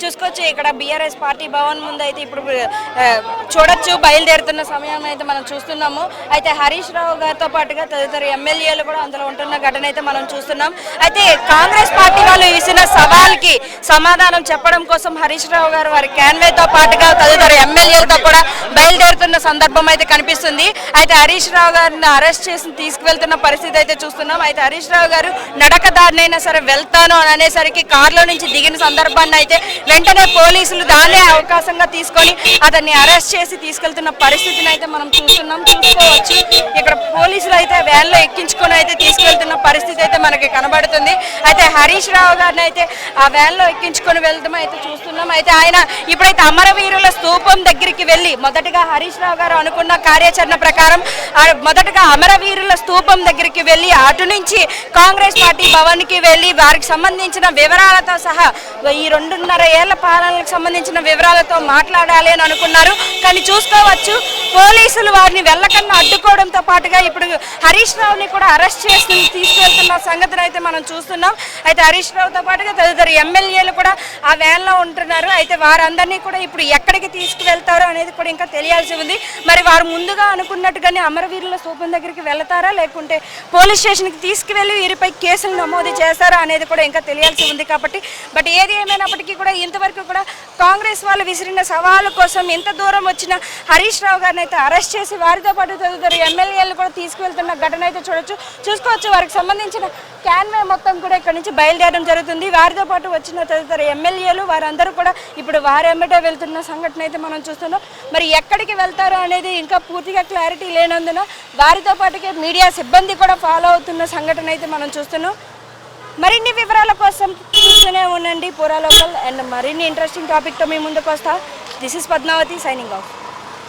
చూసుకోవచ్చు ఇక్కడ BRS party Bhavan ముందు అయితే ఇప్పుడు చూడొచ్చు బయలుదేరుతున్న సమయం అయితే మనం చూస్తున్నాము. అయితే హరీష్ రావు గారితో పాటుగా తదితర ఎమ్మెల్యేలు కూడా అందులో ఉంటున్న ఘటన అయితే మనం చూస్తున్నాం. అయితే కాంగ్రెస్ పార్టీ వాళ్ళు ఇచ్చిన సవాల్కి సమాధానం చెప్పడం కోసం హరీష్ రావు గారు వారి క్యాన్వేతో పాటుగా తదితర ఎమ్మెల్యేలతో కూడా బయలుదేరుతున్న సందర్భం అయితే కనిపిస్తుంది. అయితే హరీష్ రావు గారిని అరెస్ట్ చేసి తీసుకువెళ్తున్న పరిస్థితి అయితే చూస్తున్నాం. అయితే హరీష్ రావు గారు నడకదారినైనా సరే వెళ్తాను అని అనేసరికి కారులో నుంచి దిగిన సందర్భాన్ని అయితే వెంటనే పోలీసులు దాన్నే అవకాశంగా తీసుకొని అతన్ని అరెస్ట్ చేసి తీసుకెళ్తున్న పరిస్థితిని అయితే మనం చూసుకోవచ్చు. ఇక్కడ పోలీసులు అయితే వ్యాన్లో ఎక్కించుకొని అయితే తీసుకెళ్తున్న పరిస్థితి అయితే మనకి కనబడుతుంది. అయితే హరీష్ రావు గారిని అయితే ఆ వ్యాన్లో ఎక్కించుకొని వెళ్తాం అయితే చూస్తున్నాం. అయితే ఆయన ఇప్పుడైతే అమరవీరుల స్తూపం దగ్గరికి వెళ్ళి మొదటగా హరీష్ రావు గారు అనుకున్న కార్యాచరణ ప్రకారం మొదటగా అమరవీరుల స్తూపం దగ్గరికి వెళ్ళి అటు నుంచి కాంగ్రెస్ పార్టీ భవన్కి వెళ్ళి వారికి సంబంధించిన వివరాలతో సహా ఈ 2.5 ఏళ్ల పాలనకు సంబంధించిన వివరాలతో మాట్లాడాలి అని అనుకున్నారు. కానీ చూసుకోవచ్చు పోలీసులు వారిని వెళ్ళకన్నా అడ్డుకోవడంతో పాటుగా ఇప్పుడు హరీష్ రావుని కూడా అరెస్ట్ చేసి తీసుకెళ్తున్న సంగతిని అయితే మనం చూస్తున్నాం. అయితే హరీష్ రావుతో పాటుగా తదితర ఎమ్మెల్యేలు కూడా ఆ వ్యాన్లో ఉంటున్నారు. అయితే వారందరినీ కూడా ఇప్పుడు ఎక్కడికి తీసుకువెళ్తారో అనేది కూడా ఇంకా తెలియాల్సి ఉంది. మరి వారు ముందుగా అనుకున్నట్టుగానే అమరవీరుల స్తూపం దగ్గరికి వెళ్తారా లేకుంటే పోలీస్ స్టేషన్కి తీసుకువెళ్ళి వీరిపై కేసులు నమోదు చేస్తారా అనేది కూడా ఇంకా తెలియాల్సి ఉంది. కాబట్టి బట్ ఏది ఏమైనప్పటికీ కూడా ఇంతవరకు కూడా కాంగ్రెస్ వాళ్ళు విసిరిన సవాలు కోసం ఎంత దూరం వచ్చిన హరీష్ రావు గారిని అయితే అరెస్ట్ చేసి వారితో పాటు తదితర ఎమ్మెల్యేలు కూడా తీసుకువెళ్తున్న ఘటన అయితే చూసుకోవచ్చు. వారికి సంబంధించిన క్యాన్వే మొత్తం కూడా ఇక్కడ నుంచి బయలుదేరడం జరుగుతుంది. వారితో పాటు వచ్చిన తదితర ఎమ్మెల్యేలు వారందరూ కూడా ఇప్పుడు వారి ఎమ్మటే వెళ్తున్న సంఘటన అయితే మనం చూస్తున్నాం. మరి ఎక్కడికి వెళ్తారో అనేది ఇంకా పూర్తిగా క్లారిటీ లేనందున వారితో పాటుగా మీడియా సిబ్బంది కూడా ఫాలో అవుతున్న సంఘటన అయితే మనం చూస్తున్నాం. మరిన్ని వివరాల కోసం చూస్తూనే ఉండండి పూరా లోకల్. అండ్ మరిన్ని ఇంట్రెస్టింగ్ టాపిక్తో మీ ముందుకు వస్తా. This is Padmavati signing of.